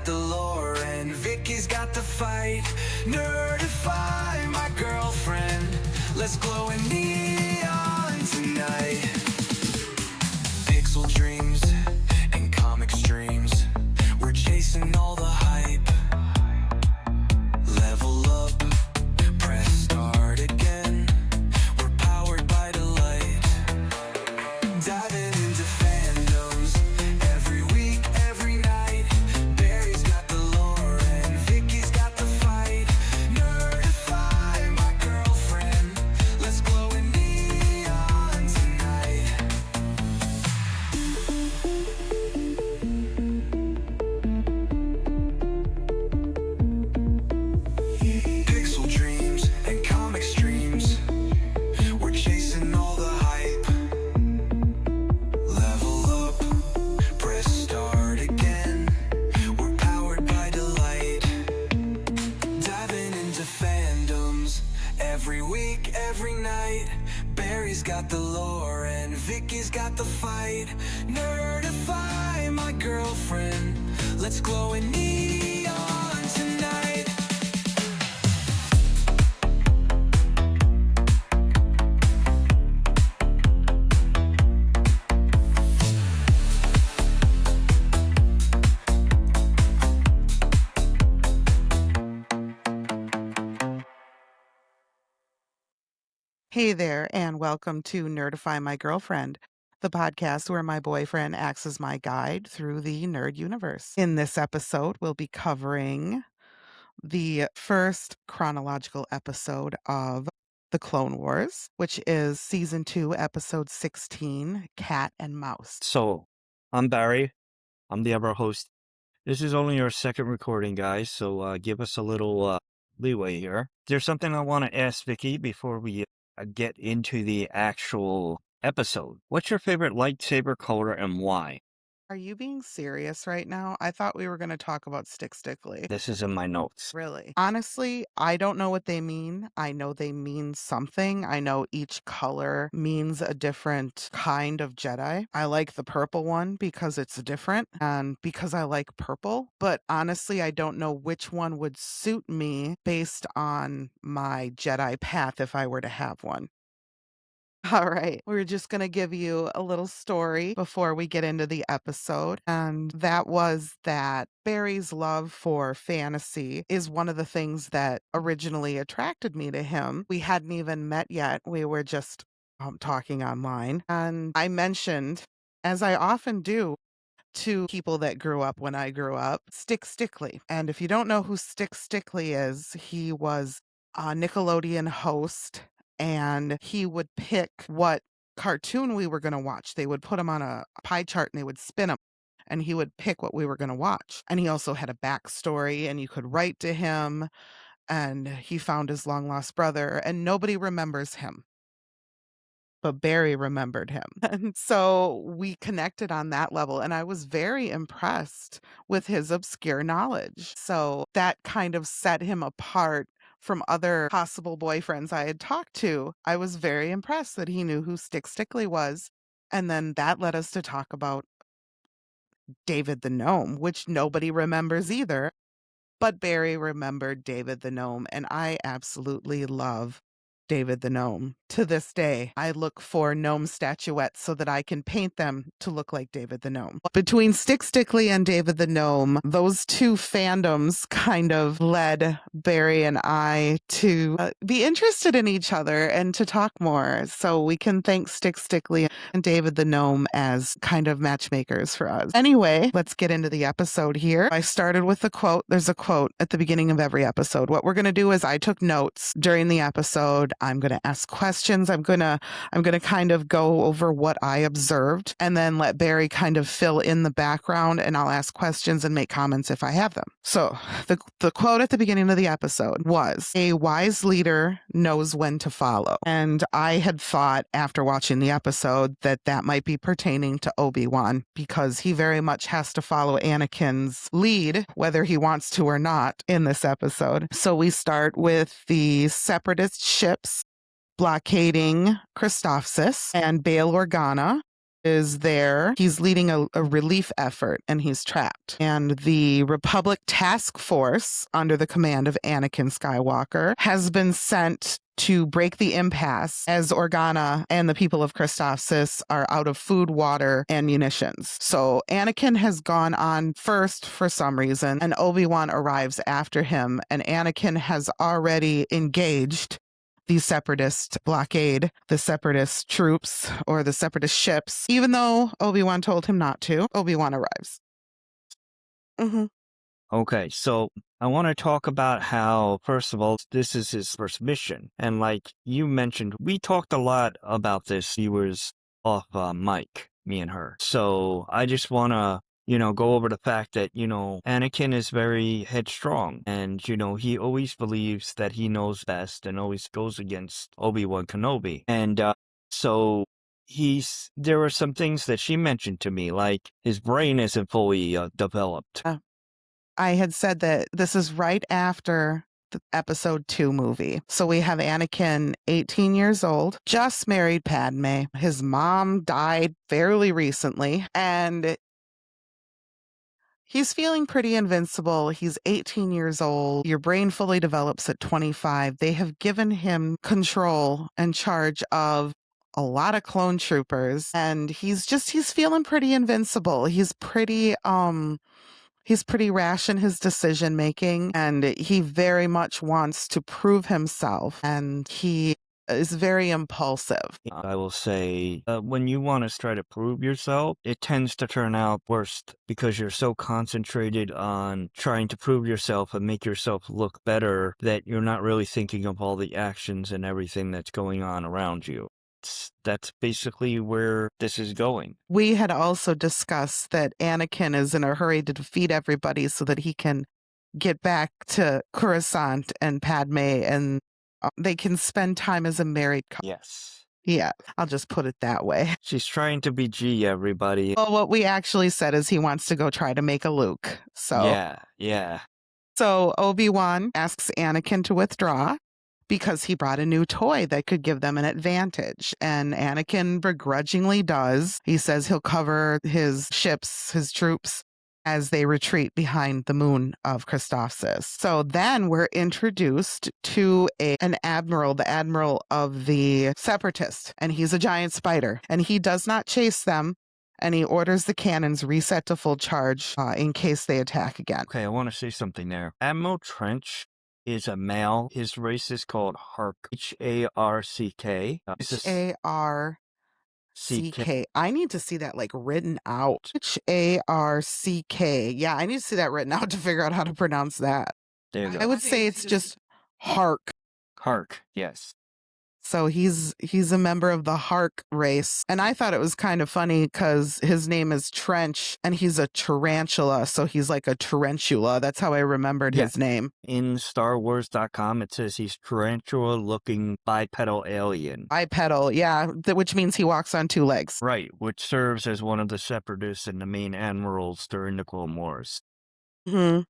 the lore and Vicky's got the fight. Nerdify my girlfriend. Let's glow in neon tonight. Pixel dreams and comic streams. We're chasing all the hype. Level up, press start again. We're powered by delight. Diving into fandoms every week, every night. Barry's got the lore and Vicky's got the fight. Nerdify my girlfriend. Let's glow in neon tonight. Pixel dreams and comic streams. We're chasing all the hype. Level up, press start again. We're powered by delight. Diving into fandoms every week, every night. Barry's got the lore and Vicky's got the fight. Nerdify my girlfriend. Let's glow in neon tonight. Hey there, and welcome to Nerdify My Girlfriend, the podcast where my boyfriend acts as my guide through the nerd universe. In this episode, we'll be covering the first chronological episode of The Clone Wars, which is Season 2, Episode 16, Cat and Mouse. So, I'm Barry. I'm the other host. This is only our second recording, guys, so give us a little leeway here. There's something I want to ask Vicky before we get into the actual episode. What's your favorite lightsaber color and why? Are you being serious right now? I thought we were going to talk about Stickly. This is in my notes. Really? Honestly, I don't know what they mean. I know they mean something. I know each color means a different kind of Jedi. I like the purple one because it's different and because I like purple. But honestly, I don't know which one would suit me based on my Jedi path if I were to have one. All right, we're just going to give you a little story before we get into the episode. And that was that Barry's love for fantasy is one of the things that originally attracted me to him. We hadn't even met yet. We were just talking online. And I mentioned, as I often do, to people that grew up when I grew up, Stickly. And if you don't know who Stickly is, he was a Nickelodeon host. And he would pick what cartoon we were going to watch. They would put him on a pie chart and they would spin him. And he would pick what we were going to watch. And he also had a backstory and you could write to him. And he found his long lost brother and nobody remembers him. But Barry remembered him. And so we connected on that level. And I was very impressed with his obscure knowledge. So that kind of set him apart from other possible boyfriends I had talked to. I was very impressed that he knew who Stickly was. And then that led us to talk about David the Gnome, which nobody remembers either. But Barry remembered David the Gnome. And I absolutely love David the Gnome. To this day, I look for gnome statuettes so that I can paint them to look like David the Gnome. Between Stickly and David the Gnome, those two fandoms kind of led Barry and I to be interested in each other and to talk more. So we can thank Stickly and David the Gnome as kind of matchmakers for us. Anyway, let's get into the episode here. I started with a quote. There's a quote at the beginning of every episode. What we're going to do is I took notes during the episode. I'm going to ask questions. I'm going to kind of go over what I observed and then let Barry kind of fill in the background, and I'll ask questions and make comments if I have them. So the quote at the beginning of the episode was, "A wise leader knows when to follow." And I had thought after watching the episode that that might be pertaining to Obi-Wan because he very much has to follow Anakin's lead, whether he wants to or not, in this episode. So we start with the Separatist ships blockading Christophsis and Bail Organa. is there. He's leading a relief effort and he's trapped. And the Republic task force under the command of Anakin Skywalker has been sent to break the impasse as Organa and the people of Christophsis are out of food, water, and munitions. So Anakin has gone on first for some reason, and Obi-Wan arrives after him, and Anakin has already engaged the separatist blockade, the separatist troops, or the separatist ships. Even though Obi-Wan told him not to, Obi-Wan arrives. Okay, so I want to talk about how, first of all, this is his first mission. And like you mentioned, we talked a lot about this. He was off mic, me and her. So I just want to, go over the fact that, Anakin is very headstrong. And, he always believes that he knows best and always goes against Obi-Wan Kenobi. And so there were some things that she mentioned to me, like his brain isn't fully developed. I had said that this is right after the episode 2 movie. So we have Anakin, 18 years old, just married Padme. His mom died fairly recently, and he's feeling pretty invincible. He's 18 years old. Your brain fully develops at 25. They have given him control and charge of a lot of clone troopers, and he's feeling pretty invincible. He's pretty rash in his decision making, and he very much wants to prove himself, and he is very impulsive. I will say, when you want to try to prove yourself, it tends to turn out worst because you're so concentrated on trying to prove yourself and make yourself look better that you're not really thinking of all the actions and everything that's going on around you. That's basically where this is going. We had also discussed that Anakin is in a hurry to defeat everybody so that he can get back to Coruscant and Padme, and they can spend time as a married couple. Yes. Yeah, I'll just put it that way. She's trying to be G, everybody. Well, what we actually said is he wants to go try to make a Luke. So Yeah. So Obi-Wan asks Anakin to withdraw because he brought a new toy that could give them an advantage. And Anakin begrudgingly does. He says he'll cover his ships, his troops, as they retreat behind the moon of Christophsis. So then we're introduced to an admiral, the admiral of the Separatists, and he's a giant spider. And he does not chase them, and he orders the cannons reset to full charge in case they attack again. Okay, I want to say something there. Admiral Trench is a male. His race is called Hark. H-A-R-C-K. H-A-R-C-K. I need to see that written out. H-A-R-C-K. Yeah, I need to see that written out to figure out how to pronounce that. There you go. I would say it's just Hark. Hark, yes. So he's a member of the Hark race. And I thought it was kind of funny because his name is Trench and he's a tarantula. So he's like a tarantula. That's how I remembered his name. In StarWars.com, it says he's tarantula-looking bipedal alien. Bipedal, yeah, which means he walks on 2 legs. Right, which serves as one of the separatists and the main admirals during the Clone Wars. Mm-hmm.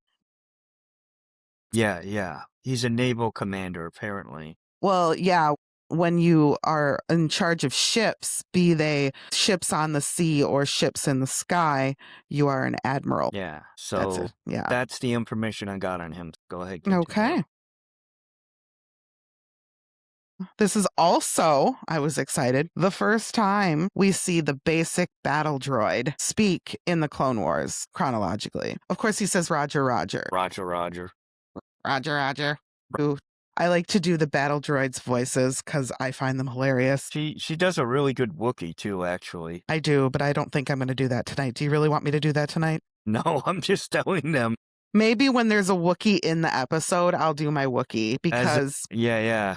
Yeah. He's a naval commander, apparently. Well, yeah. When you are in charge of ships, be they ships on the sea or ships in the sky, you are an admiral. Yeah, so that's the information I got on him. Go ahead. Continue. Okay. This is also, I was excited, the first time we see the basic battle droid speak in the Clone Wars chronologically. Of course, he says, Roger, Roger. Roger, Roger. Roger, Roger. Ooh. I like to do the battle droids' voices because I find them hilarious. She does a really good Wookiee, too, actually. I do, but I don't think I'm going to do that tonight. Do you really want me to do that tonight? No, I'm just telling them. Maybe when there's a Wookiee in the episode, I'll do my Wookiee because... Yeah.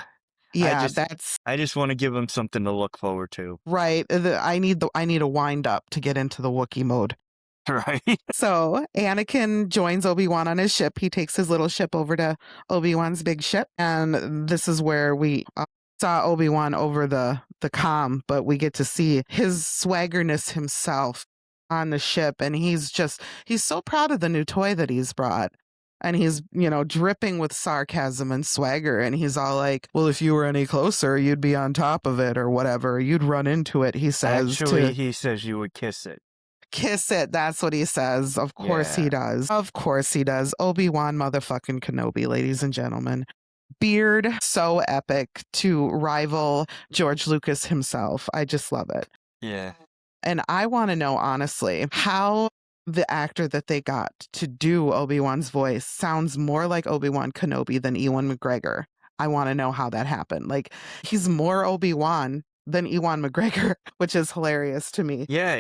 Yeah, I just want to give them something to look forward to. Right. I need a wind up to get into the Wookiee mode. Right. So Anakin joins Obi-Wan on his ship. He takes his little ship over to Obi-Wan's big ship. And this is where we saw Obi-Wan over the comm, but we get to see his swaggerness himself on the ship. And he's so proud of the new toy that he's brought. And he's, dripping with sarcasm and swagger. And he's all like, well, if you were any closer, you'd be on top of it or whatever. You'd run into it, he says. Actually, he says you would kiss it. Kiss it. That's what he says. Of course he does. Of course he does. Obi-Wan motherfucking Kenobi, ladies and gentlemen. Beard so epic to rival George Lucas himself. I just love it. Yeah. And I want to know, honestly, how the actor that they got to do Obi-Wan's voice sounds more like Obi-Wan Kenobi than Ewan McGregor. I want to know how that happened. Like, he's more Obi-Wan than Ewan McGregor, which is hilarious to me. Yeah,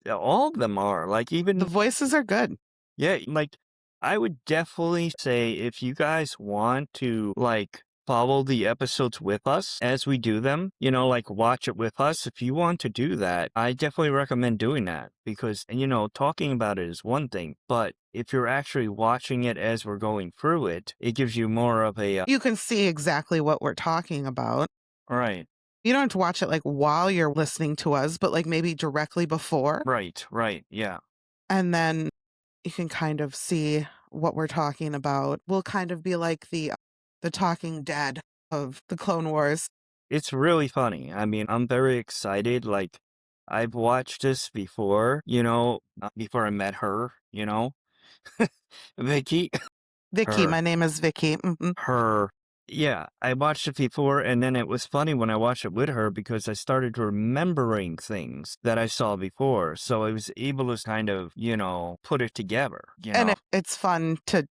all of them are. Like, even The voices are good. Yeah, like, I would definitely say if you guys want to, like, follow the episodes with us as we do them, like, watch it with us. If you want to do that, I definitely recommend doing that because, talking about it is one thing, but if you're actually watching it as we're going through it, it gives you more of a, You can see exactly what we're talking about. right, You don't have to watch it like while you're listening to us, but like maybe directly before. right, yeah. And then you can kind of see what we're talking about. We'll kind of be like the Talking Dead of the Clone Wars. It's really funny. I mean, I'm very excited. Like, I've watched this before, before I met her, Vicky. Vicky, Her. my name is Vicky. Her. Yeah, I watched it before, and then it was funny when I watched it with her because I started remembering things that I saw before. So I was able to kind of, put it together. And it's fun to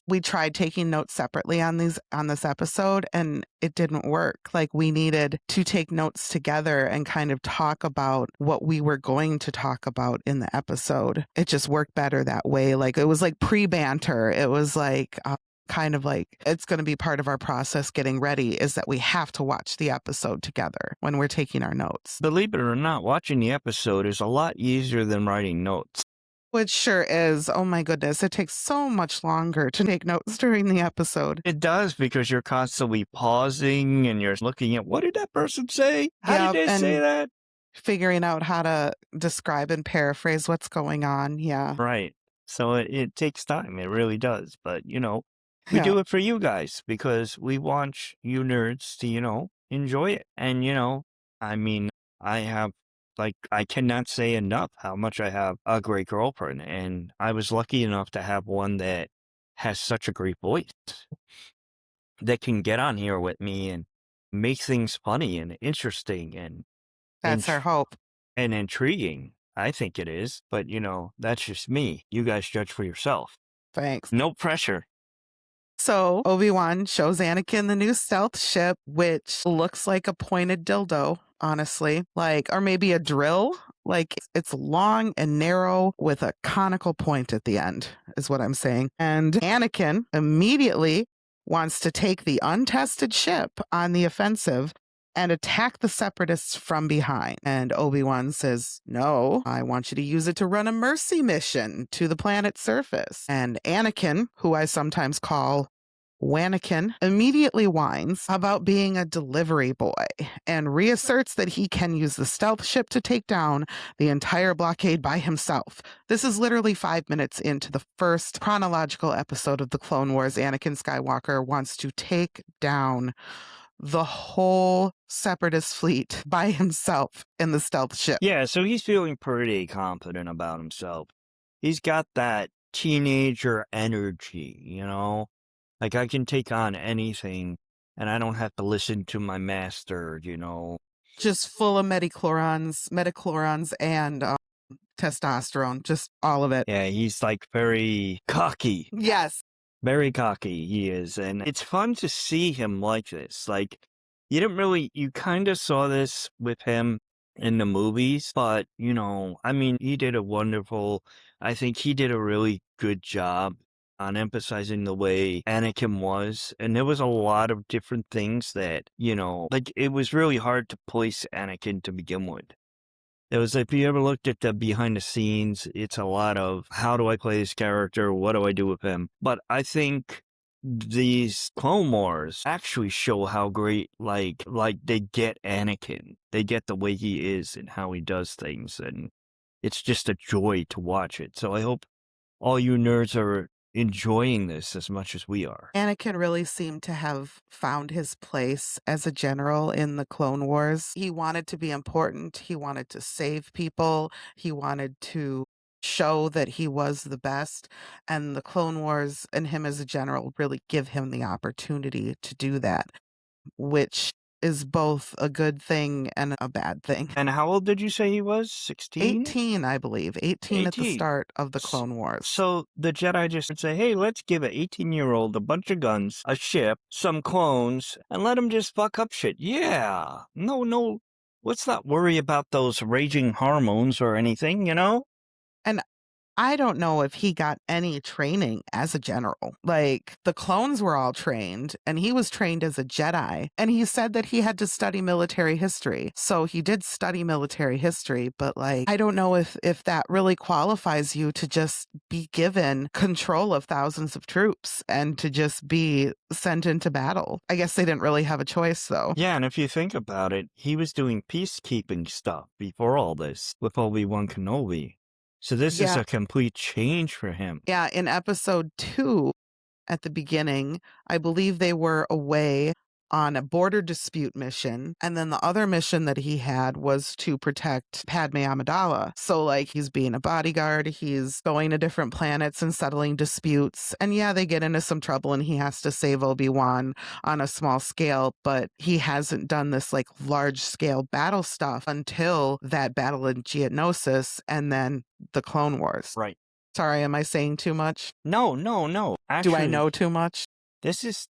we tried taking notes separately on this episode, and it didn't work. Like, we needed to take notes together and kind of talk about what we were going to talk about in the episode. It just worked better that way. Like, it was like pre-banter. It was like kind of like it's going to be part of our process getting ready is that we have to watch the episode together when we're taking our notes. Believe it or not, watching the episode is a lot easier than writing notes. Which sure is. Oh my goodness. It takes so much longer to take notes during the episode. It does because you're constantly pausing and you're looking at what did that person say? How did they say that? Figuring out how to describe and paraphrase what's going on. Yeah. Right. So it takes time. It really does. But, we do it for you guys because we want you nerds to, enjoy it. And, I mean, I cannot say enough how much I have a great girlfriend. And I was lucky enough to have one that has such a great voice that can get on here with me and make things funny and interesting and That's our hope. and intriguing. I think it is. But, that's just me. You guys judge for yourself. Thanks. No pressure. So Obi-Wan shows Anakin the new stealth ship, which looks like a pointed dildo, honestly, or maybe a drill. Like, it's long and narrow with a conical point at the end, is what I'm saying. And Anakin immediately wants to take the untested ship on the offensive and attack the Separatists from behind. And Obi-Wan says, no, I want you to use it to run a mercy mission to the planet's surface. And Anakin, who I sometimes call Wanakin, immediately whines about being a delivery boy and reasserts that he can use the stealth ship to take down the entire blockade by himself. This is literally 5 minutes into the first chronological episode of the Clone Wars. Anakin Skywalker wants to take down the whole Separatist fleet by himself in the stealth ship. Yeah, so he's feeling pretty confident about himself. He's got that teenager energy, Like, I can take on anything, and I don't have to listen to my master, Just full of metachlorons, and testosterone, just all of it. Yeah, he's, very cocky. Yes. Very cocky, he is, and it's fun to see him like this. You kind of saw this with him in the movies, but, he did I think he did a really good job on emphasizing the way Anakin was, and there was a lot of different things that, it was really hard to place Anakin to begin with. It was, if you ever looked at the behind the scenes, it's a lot of how do I play this character? What do I do with him? But I think these Clone Wars actually show how great, they get Anakin. They get the way he is and how he does things. And it's just a joy to watch it. So I hope all you nerds are enjoying this as much as we are. Anakin really seemed to have found his place as a general in the Clone Wars. He wanted to be important. He wanted to save people. He wanted to show that he was the best. And the Clone Wars and him as a general really give him the opportunity to do that, which is both a good thing and a bad thing. And how old did you say he was? 16? 18, I believe. 18 at the 18. start of the S- Clone Wars. So the Jedi just say, hey, let's give an 18-year-old a bunch of guns, a ship, some clones, and let him just fuck up shit. Yeah. No. Let's not worry about those raging hormones or anything, you know? And I don't know if he got any training as a general. Like, the clones were all trained, and he was trained as a Jedi. And he said that he had to study military history. So he did study military history, but like, I don't know if that really qualifies you to just be given control of thousands of troops and to just be sent into battle. I guess they didn't really have a choice, though. Yeah, and if you think about it, he was doing peacekeeping stuff before all this with Obi-Wan Kenobi. So this is Yeah. a complete change for him. Yeah, in episode 2, at the beginning, I believe they were away on a border dispute mission. And then the other mission that he had was to protect Padme Amidala. So, like, he's being a bodyguard, he's going to different planets and settling disputes. And yeah, they get into some trouble and he has to save Obi-Wan on a small scale, but he hasn't done this, like, large scale battle stuff until that battle in Geonosis and then the Clone Wars. Right. Sorry, am I saying too much? No. Actually, Do I know too much? This is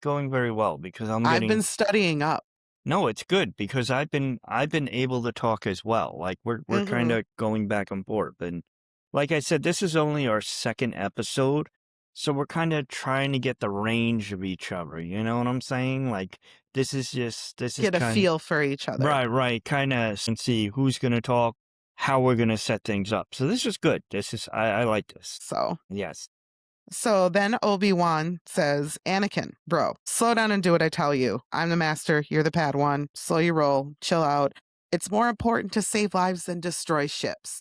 going very well because I've been studying up. No, it's good because I've been able to talk as well. Like we're kind of going back and forth, and like I said, this is only our second episode, so we're kind of trying to get the range of each other. You know what I'm saying? Like this is Get a feel for each other. right, kind of and see who's gonna talk, how we're gonna set things up. So this is good. I like this. So Yes. So then Obi-Wan says, Anakin, bro, slow down and do what I tell you. I'm the master. You're the Padawan. Slow your roll. Chill out. It's more important to save lives than destroy ships.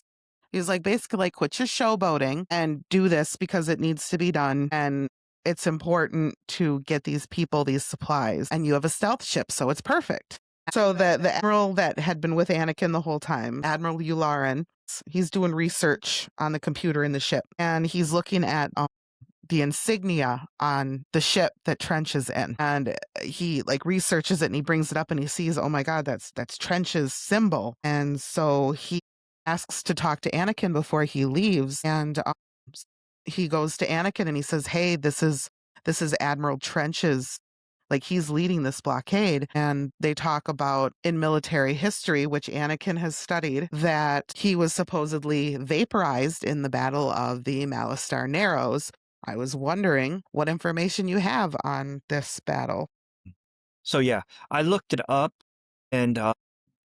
He's like, basically, like, quit your showboating and do this because it needs to be done. And it's important to get these people these supplies. And you have a stealth ship, so it's perfect. So the admiral that had been with Anakin the whole time, Admiral Yularen, he's doing research on the computer in the ship. And he's looking at the insignia on the ship that Trench is in. And he like researches it and he brings it up and he sees, oh my God, that's Trench's symbol. And so he asks to talk to Anakin before he leaves. And he goes to Anakin and he says, hey, this is Admiral Trench's, like he's leading this blockade. And they talk about in military history, which Anakin has studied, that he was supposedly vaporized in the Battle of the Malastare Narrows. I was wondering what information you have on this battle. So yeah, I looked it up, and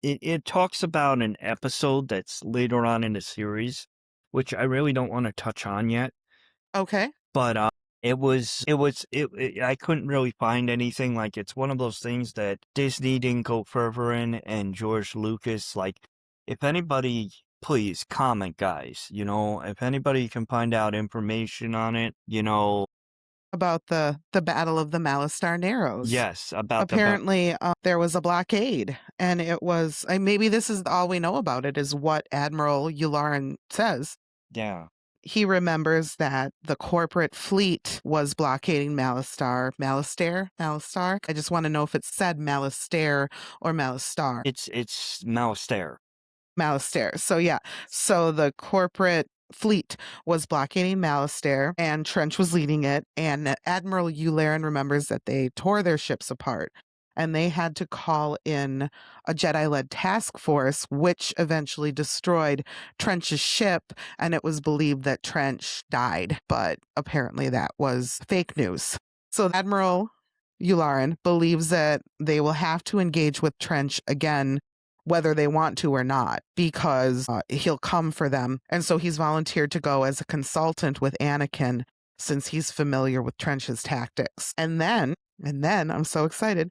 it talks about an episode that's later on in the series, which I really don't want to touch on yet. Okay. But I couldn't really find anything. Like it's one of those things that Disney didn't go further in, and George Lucas. Like, if anybody, please comment, guys. You know, if anybody can find out information on it, you know. About the Battle of the Malastare Narrows. Yes, about apparently there was a blockade, and it was maybe this is all we know about it is what Admiral Yularen says. Yeah. He remembers that the corporate fleet was blockading Malastare. I just want to know if it said Malastare or Malastare. It's Malastare. So yeah, so the corporate fleet was blockading Malastare and Trench was leading it, and Admiral Yularen remembers that they tore their ships apart and they had to call in a Jedi-led task force, which eventually destroyed Trench's ship, and it was believed that Trench died, but apparently that was fake news. So Admiral Yularen believes that they will have to engage with Trench again whether they want to or not, because he'll come for them. And so he's volunteered to go as a consultant with Anakin since he's familiar with Trench's tactics. And then, I'm so excited,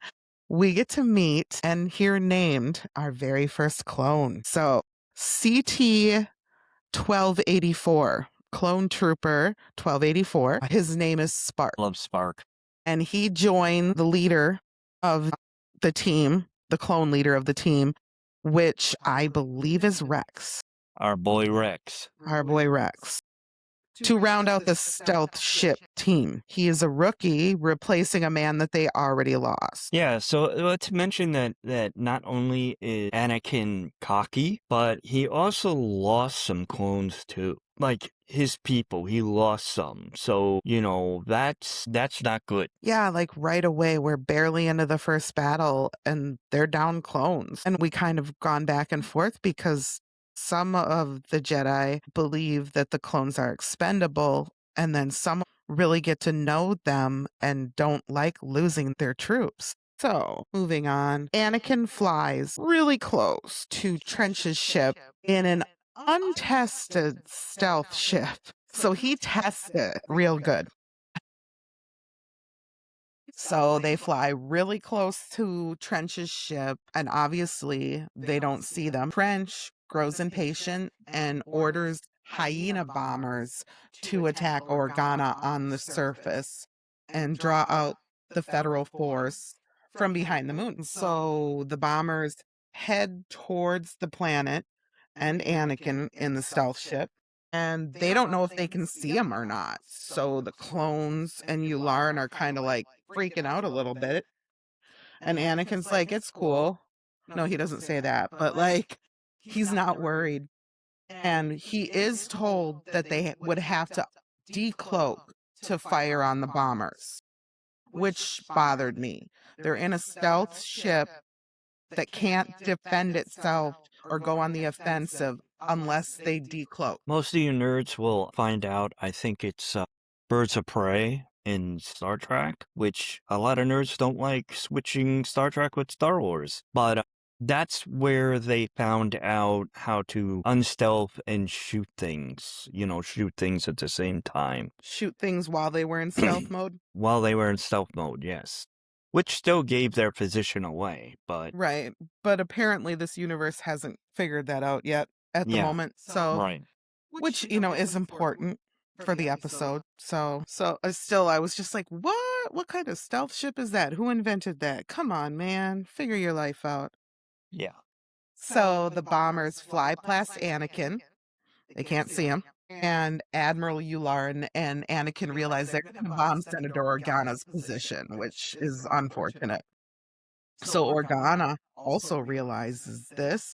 we get to meet and hear named our very first clone. So CT 1284. clone trooper 1284. His name is Spark. Love Spark. And he joined the leader of the team, the clone leader of the team, which I believe is Rex. Our boy Rex. Our boy Rex. To round out the stealth ship team. He is a rookie replacing a man that they already lost. Yeah, so let's mention that not only is Anakin cocky, but he also lost some clones too. Like his people, he lost some. So, that's not good. Yeah, like right away, we're barely into the first battle and they're down clones. And we kind of gone back and forth because some of the Jedi believe that the clones are expendable, and then some really get to know them and don't like losing their troops. So, moving on, Anakin flies really close to Trench's ship in an untested stealth ship. So he tests it real good. So they fly really close to Trench's ship, and obviously they don't see them. Trench grows impatient and orders hyena bombers to attack Organa on the surface and draw out the federal force from behind the moon. So the bombers head towards the planet and Anakin in the stealth ship. And they don't know if they can see him or not. So the clones and Yularen are kind of like freaking out a little bit. And Anakin's like, it's cool. No, he doesn't say that, but like, he's not worried. And he is told that they would have to decloak to fire on the bombers, which bothered me. They're in a stealth ship that can't defend itself or go on the offensive unless they decloak. Most of you nerds will find out, I think it's Birds of Prey in Star Trek, which a lot of nerds don't like switching Star Trek with Star Wars. But that's where they found out how to unstealth and shoot things, shoot things at the same time. Shoot things while they were in stealth mode? While they were in stealth mode, yes. Which still gave their position away, but... Right, but apparently this universe hasn't figured that out yet at the moment, so... Right. Which, is important for the episode, so still, I was just like, what? What kind of stealth ship is that? Who invented that? Come on, man, figure your life out. Yeah. So the bombers fly past Anakin. They can't see him. And Admiral Yularen and Anakin realize they're going to bomb Senator Organa's position, which is unfortunate. So Organa also realizes this,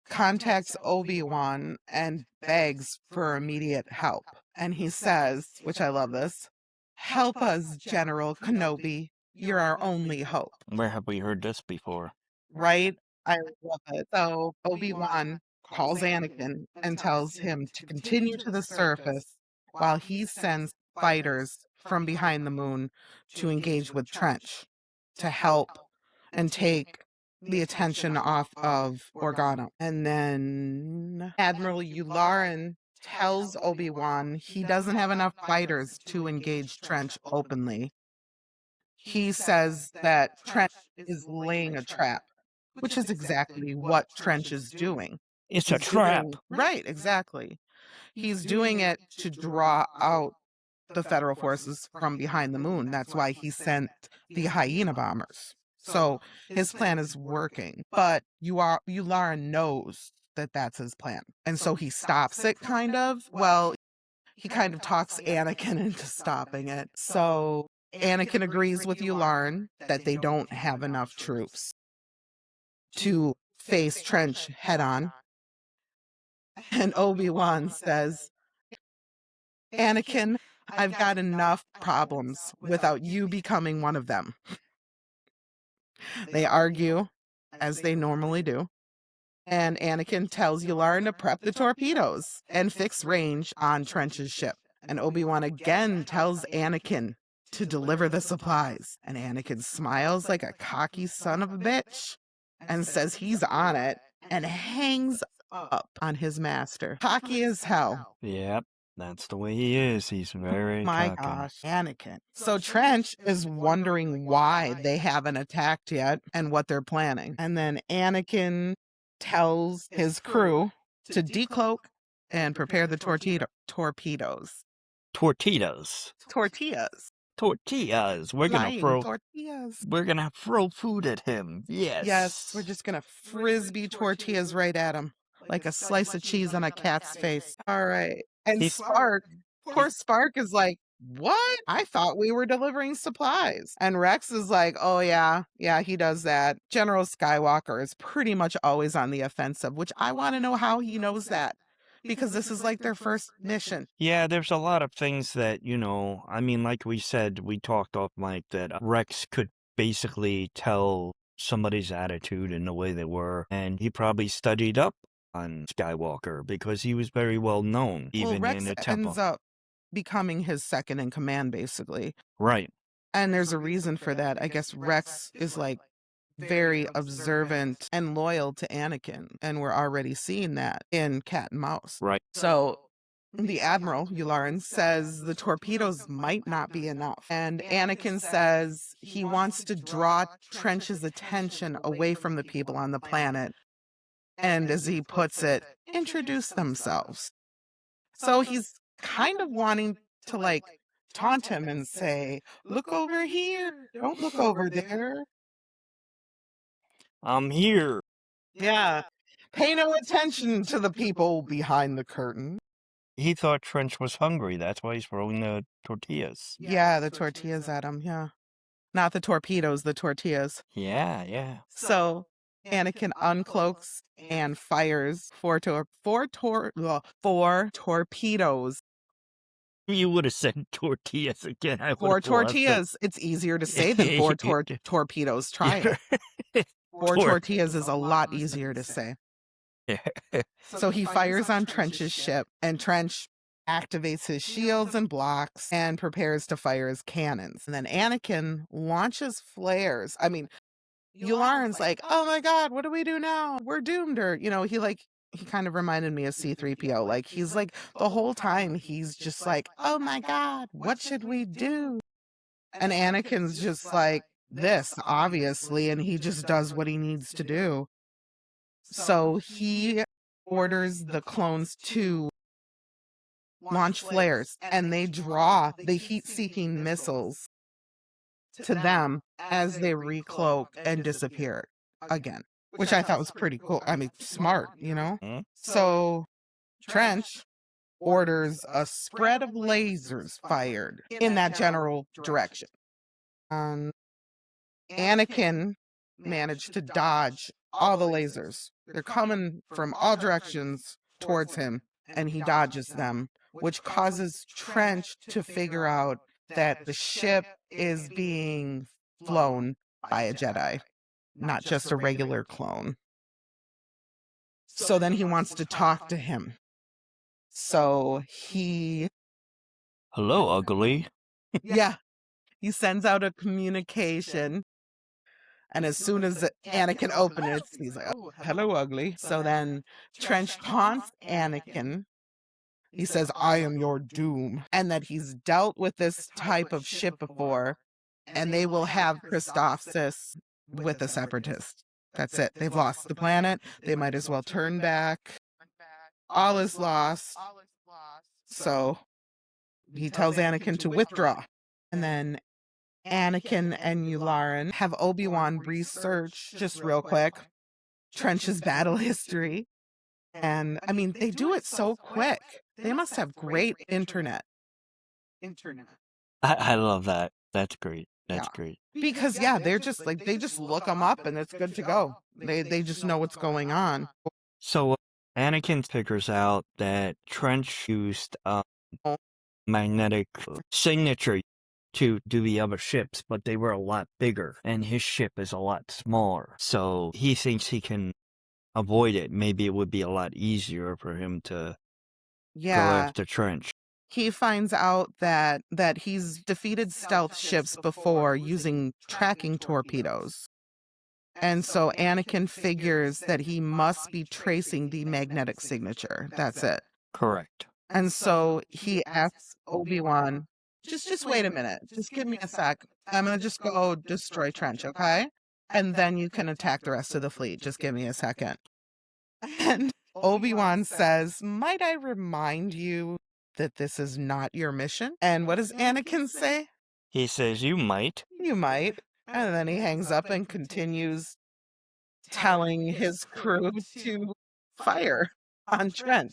contacts Obi-Wan and begs for immediate help. And he says, which I love this, "Help us, General Kenobi. You're our only hope." Where have we heard this before? Right? I love it. So Obi-Wan calls Anakin and tells him to continue to the surface while he sends fighters from behind the moon to engage with Trench to help and take the attention off of Organa. And then Admiral Yularen tells Obi-Wan he doesn't have enough fighters to engage Trench openly. He says that Trench is laying a trap, which is exactly what Trench is doing. It's a trap. Right, exactly. He's doing it to draw out the federal forces from behind the moon. That's why he sent the hyena bombers. So his plan is working, but Yularen knows that that's his plan. And so he stops it, kind of. Well, he kind of talks Anakin into stopping it. So Anakin agrees with Yularen that they don't have enough troops to face Trench head on. And Obi-Wan says, "Anakin, I've got enough problems without you becoming one of them." They argue, as they normally do. And Anakin tells Yularen to prep the torpedoes and fix range on Trench's ship. And Obi-Wan again tells Anakin to deliver the supplies. And Anakin smiles like a cocky son of a bitch and says he's on it and hangs up on his master. Cocky as hell. Yep, that's the way he is. He's very My cocky. gosh, Anakin. So Trench is wondering why they haven't attacked yet and what they're planning. And then Anakin tells his crew to decloak and prepare the torpedoes. Tortillas. Tortillas. Tortillas. Flying tortillas. We're gonna throw food at him. Yes, we're Yes. just gonna frisbee tortillas right at him, like a slice of cheese on a cat's face. All right. And He's- Spark, poor Spark is like, what? I thought we were delivering supplies. And Rex is like, oh, yeah, he does that. General Skywalker is pretty much always on the offensive, which I want to know how he knows that. Because this is like their first mission. Yeah, there's a lot of things that, I mean, like we said, we talked off mic that Rex could basically tell somebody's attitude and the way they were, and he probably studied up on Skywalker because he was very well known, even Rex in the temple. ends up becoming his second in command, basically. Right. And there's a reason for that. I guess Rex is like very observant and loyal to Anakin, and we're already seeing that in Cat and Mouse. Right. So the Admiral, Yularen, says the torpedoes might not be enough. And Anakin says he wants to draw Trench's attention away from the people on the planet. And as he puts it, introduce themselves. So he's kind of wanting to like taunt him and say, look over here. Don't look over there. I'm here. Yeah. Pay no attention to the people behind the curtain. He thought Trench was hungry. That's why he's throwing the tortillas. Yeah, the tortillas at him. Yeah. Not the torpedoes, the tortillas. Yeah. So Anakin uncloaks and fires four torpedoes. You would have said tortillas again. I Four would've lost it. tortillas. It's easier to say than four torpedoes. Try it. Four tortillas is a lot easier to say. So he fires on Trench's ship, and Trench activates his shields and blocks and prepares to fire his cannons. And then Anakin launches flares. I mean, Yularen's like, oh my God, what do we do now? We're doomed. Or, he kind of reminded me of C-3PO. Like, he's like, the whole time, he's just like, oh my God, what should we do? And Anakin's just like, this, obviously, and he just does what he needs to do. So he orders the clones to launch flares, and they draw the heat-seeking missiles to them as they recloak and disappear again, which I thought was pretty cool. I mean, smart, So Trench orders a spread of lasers fired in that general direction. Anakin managed to dodge all the lasers. They're coming from all directions towards him, and he dodges them, which causes Trench to figure out that the ship is being flown by a Jedi, not just a regular clone. So then he wants to talk to him. So he... Hello, ugly. Yeah. He sends out a communication. And as soon as Anakin opens it, he's like, oh, hello, ugly. So then Trench taunts Anakin. He says, I am your doom. And that he's dealt with this type of ship before. And they will have Christophsis with the Separatists. That's it. They've lost the planet. They might as well turn back. All is lost. So he tells Anakin to withdraw. And then Anakin and Yularen have Obi-Wan research, just real quick, Trench's battle history. And, I mean, they do it so quick. They must have great internet. I love that. That's great. That's great. Because, they're just like, they just look them up and it's good to go. They just know what's going on. So Anakin figures out that Trench used magnetic signature to do the other ships, but they were a lot bigger, and his ship is a lot smaller. So he thinks he can avoid it. Maybe it would be a lot easier for him to go after Trench. He finds out that he's defeated stealth ships before using tracking torpedoes. And so Anakin figures that he must be tracing the magnetic signature. That's it. Correct. And so he asks Obi-Wan, just wait a minute. Just give me a sec. I'm going to just go destroy Trench, okay? And then you can attack the rest of the fleet. Just give me a second. And Obi-Wan says, "Might I remind you that this is not your mission?" And what does Anakin say? He says, "You might." "You might." And then he hangs up and continues telling his crew to fire on Trent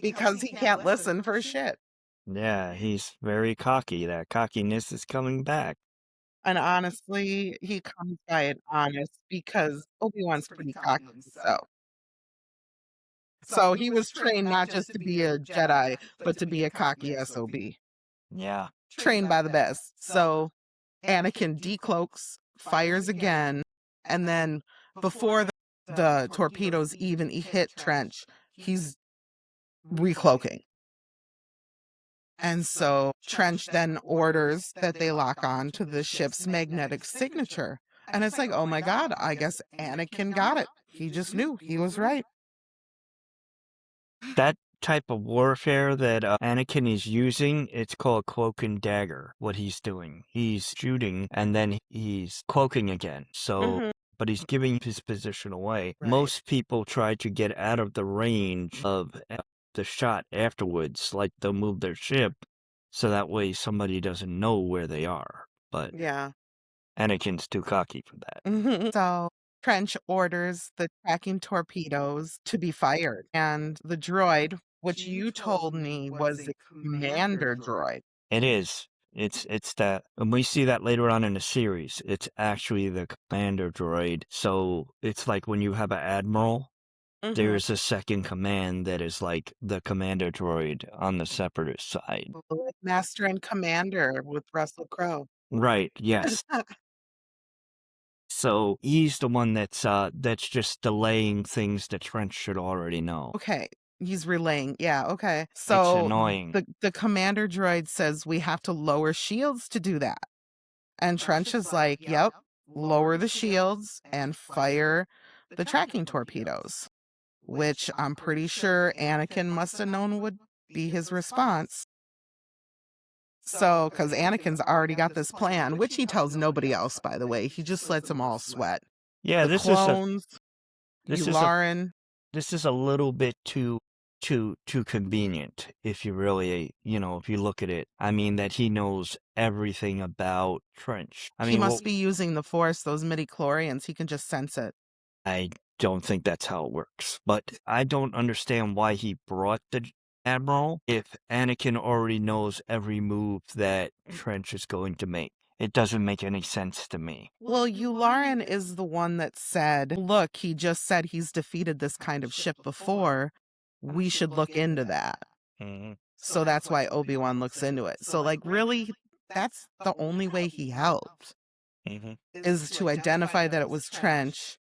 because he can't listen for shit. Yeah, he's very cocky. That cockiness is coming back. And honestly, he comes by it honest because Obi-Wan's pretty cocky himself. So he was trained not just to be a Jedi, but to be a cocky SOB. Yeah. Trained by the best. So Anakin decloaks, fires again, and then before the torpedoes even hit Trench, he's recloaking. And so Trench then orders that they lock on to the ship's magnetic signature. And it's like, oh my God, I guess Anakin got it. He just knew. He was right. That type of warfare that Anakin is using, it's called cloak and dagger, what he's doing. He's shooting and then he's cloaking again. So, Mhm. but he's giving his position away. Right. Most people try to get out of the range of the shot afterwards, like they'll move their ship so that way somebody doesn't know where they are. But Yeah. Anakin's too cocky for that. So Trench orders the tracking torpedoes to be fired. And the droid, which you told me was a commander droid. It is. It's that, and we see that later on in the series. It's actually the commander droid. So it's like when you have an admiral, Mhm. there's a second command that is like the commander droid on the separatist side. Like Master and Commander with Russell Crowe. Right, yes. So he's the one that's just delaying things that Trent should already know. Okay. He's relaying. Yeah, okay. It's So annoying. the commander droid says we have to lower shields to do that. And Trench is like, yep, lower the shields and fire the tracking torpedoes, which I'm pretty sure Anakin must have known would be his response. So, because Anakin's already got this plan, which he tells nobody else, by the way. He just lets them all sweat. Yeah, The clones, this is a Yularen. this is a little bit too convenient if you really, if you look at it. I mean that he knows everything about Trench. I He mean, must be using the Force, those midi-chlorians. He can just sense it. I don't think that's how it works. But I don't understand why he brought the Admiral if Anakin already knows every move that Trench is going to make. It doesn't make any sense to me. Well, Yularen is the one that said, look, he just said he's defeated this kind of ship before. We should look into that. Mm-hmm. So that's why Obi-Wan looks into it. So, like, really, that's the only way he helped, Mm-hmm. is to identify that it was Trench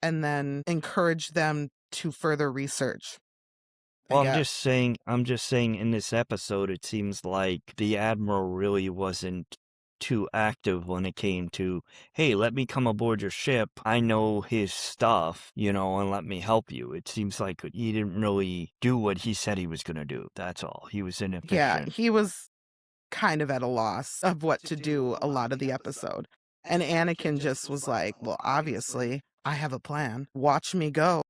and then encourage them to further research. Well, I'm just saying in this episode, it seems like the Admiral really wasn't too active when it came to, hey, let me come aboard your ship. I know his stuff, and let me help you. It seems like he didn't really do what he said he was going to do. That's all. He was inefficient. Yeah, he was kind of at a loss of what to do a lot of the episode. And Anakin just was like, well, obviously, I have a plan. Watch me go.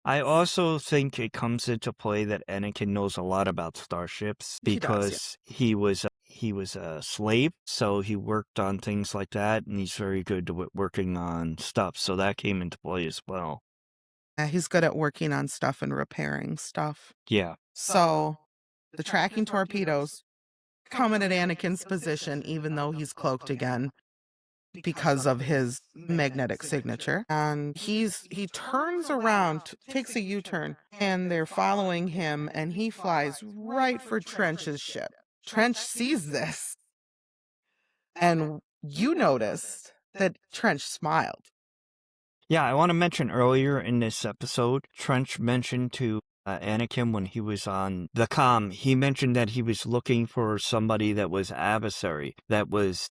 I also think it comes into play that Anakin knows a lot about starships He does, yeah. because he was a slave, so he worked on things like that, and he's very good at working on stuff. So that came into play as well. He's good at working on stuff and repairing stuff. Yeah. So the tracking torpedoes coming at Anakin's position, even though he's cloaked again because of his magnetic signature. And he turns around, takes a U-turn, and they're following him, and he flies right for Trench's ship. Trench sees this, and you noticed that Trench smiled. Yeah, I want to mention earlier in this episode, Trench mentioned to Anakin when he was on the comm, he mentioned that he was looking for somebody that was adversary, that was,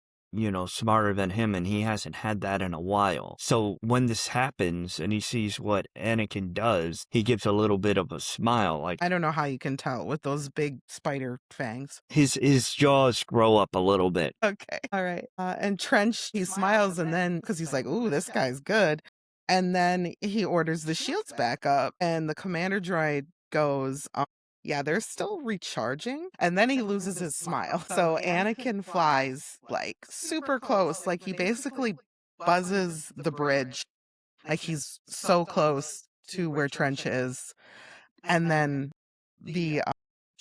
smarter than him, and he hasn't had that in a while. So when this happens and he sees what Anakin does, he gives a little bit of a smile. Like, I don't know how you can tell with those big spider fangs. his jaws grow up a little bit. Okay. All right. And Trench, he smiles, and then, because he's like, ooh, this guy's good. And then he orders the shields back up, and the commander droid goes, yeah, they're still recharging. And then he loses his smile. So Anakin flies like super close, like he basically buzzes the bridge, like he's so close to where Trench is. And then the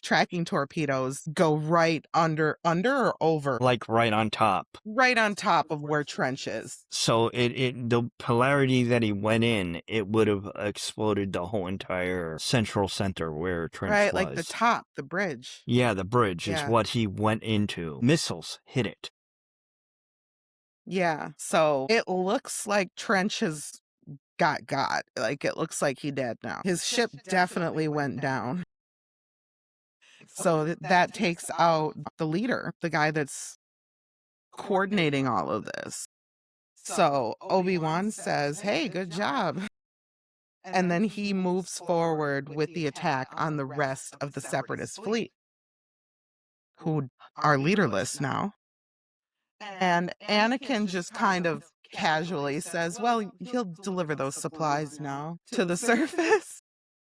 tracking torpedoes go right under or over, Like right on top. right on top of where Trench is. So the polarity that he went in, it would have exploded the whole entire central center where Trench Right, was. like the top, the bridge. Yeah, the bridge is Yeah. what he went into. Missiles hit it. Yeah, so it looks like Trench has got. Like, it looks like he dead now. His ship definitely went down. So that takes out the leader, the guy that's coordinating all of this. So Obi-Wan says, hey, good job. And then he moves forward with the attack on the rest of the Separatist fleet, who are leaderless now. And Anakin just kind of casually says, well, he'll deliver those supplies now to the surface.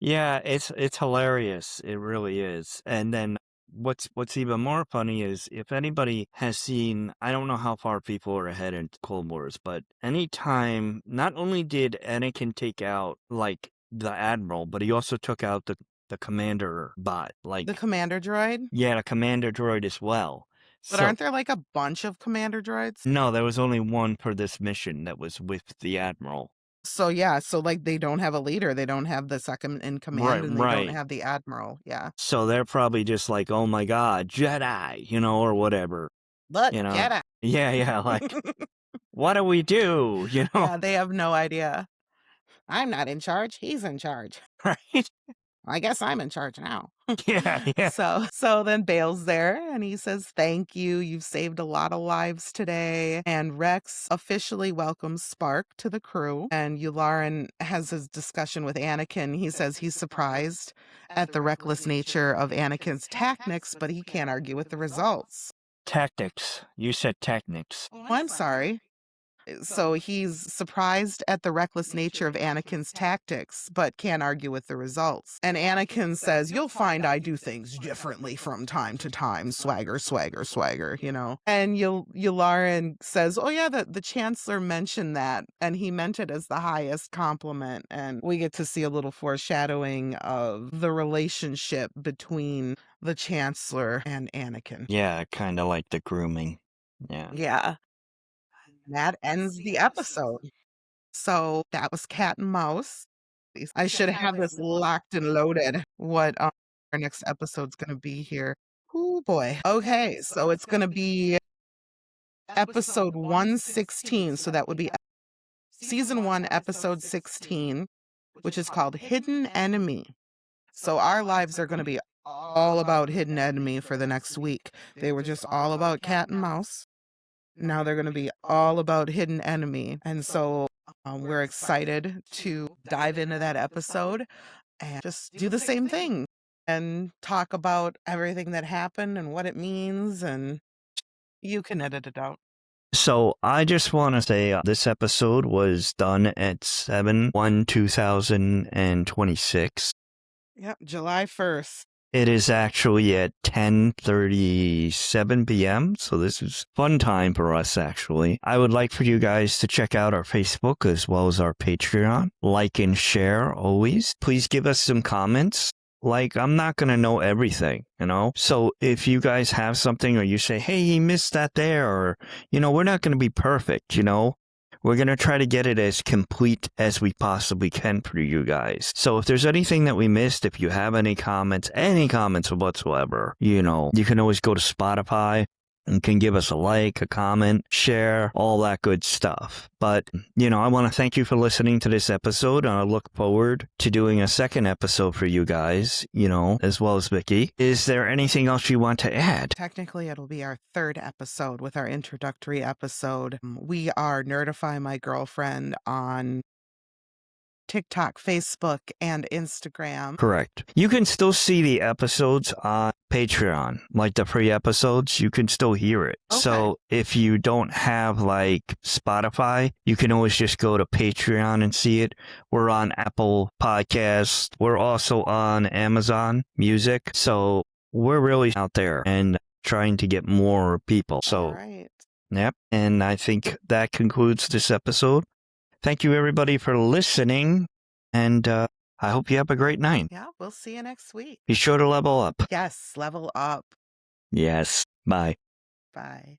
Yeah, it's hilarious. It really is. And then what's even more funny is if anybody has seen, I don't know how far people are ahead in Cold Wars, but anytime, not only did Anakin take out like the Admiral, but he also took out the commander bot. Like The commander droid? yeah, the commander droid as well. But So aren't there like a bunch of commander droids? no, there was only one for this mission that was with the Admiral. So yeah, so like they don't have a leader, they don't have the second in command, Right, and they right. don't have the admiral. Yeah. So they're probably just like, oh my God, Jedi, or whatever. Look, You know? get it. Yeah, like, what do we do? Yeah, they have no idea. I'm not in charge, he's in charge. Right? I guess I'm in charge now. Yeah. So then Bale's there and he says, thank you. You've saved a lot of lives today. And Rex officially welcomes Spark to the crew. And Yularen has his discussion with Anakin. He says he's surprised at the reckless nature of Anakin's tactics, but he can't argue with the results. Tactics. You said technics. Oh, I'm sorry. So he's surprised at the reckless nature of Anakin's tactics, but can't argue with the results. And Anakin says, you'll find I do things differently from time to time. Swagger, swagger, swagger, And Yularen says, oh yeah, the Chancellor mentioned that, and he meant it as the highest compliment. And we get to see a little foreshadowing of the relationship between the Chancellor and Anakin. Yeah, kind of like the grooming. Yeah. Yeah. That ends the episode. So that was Cat and Mouse. I should have this locked and loaded. What our next episode's going to be here. Oh boy. Okay, so it's going to be episode 116. So that would be season 1, episode 16, which is called Hidden Enemy. So our lives are going to be all about Hidden Enemy for the next week. They were just all about Cat and Mouse. Now they're going to be all about Hidden Enemy. And so we're excited to dive into that episode and just do the same thing and talk about everything that happened and what it means. And you can edit it out. So I just want to say this episode was done at 7/1/2026. Yep, July 1st. It is actually at 10:37 p.m., so this is fun time for us, actually. I would like for you guys to check out our Facebook as well as our Patreon. Like and share always. Please give us some comments. Like, I'm not going to know everything, So if you guys have something or you say, hey, he missed that there, or, we're not going to be perfect, We're going to try to get it as complete as we possibly can for you guys. So if there's anything that we missed, if you have any comments whatsoever, you can always go to Spotify and can give us a like, a comment, share, all that good stuff. But, I want to thank you for listening to this episode, and I look forward to doing a second episode for you guys, as well as Vicki. Is there anything else you want to add? Technically, it'll be our third episode with our introductory episode. We are Nerdify My Girlfriend on TikTok, Facebook, and Instagram. Correct. You can still see the episodes on Patreon, like the free episodes. You can still hear it. Okay. So if you don't have like Spotify, you can always just go to Patreon and see it. We're on Apple Podcasts. We're also on Amazon Music. So we're really out there and trying to get more people. All So, right. yep. And I think that concludes this episode. Thank you, everybody, for listening. And I hope you have a great night. Yeah, we'll see you next week. Be sure to level up. Yes, level up. Yes. Bye. Bye.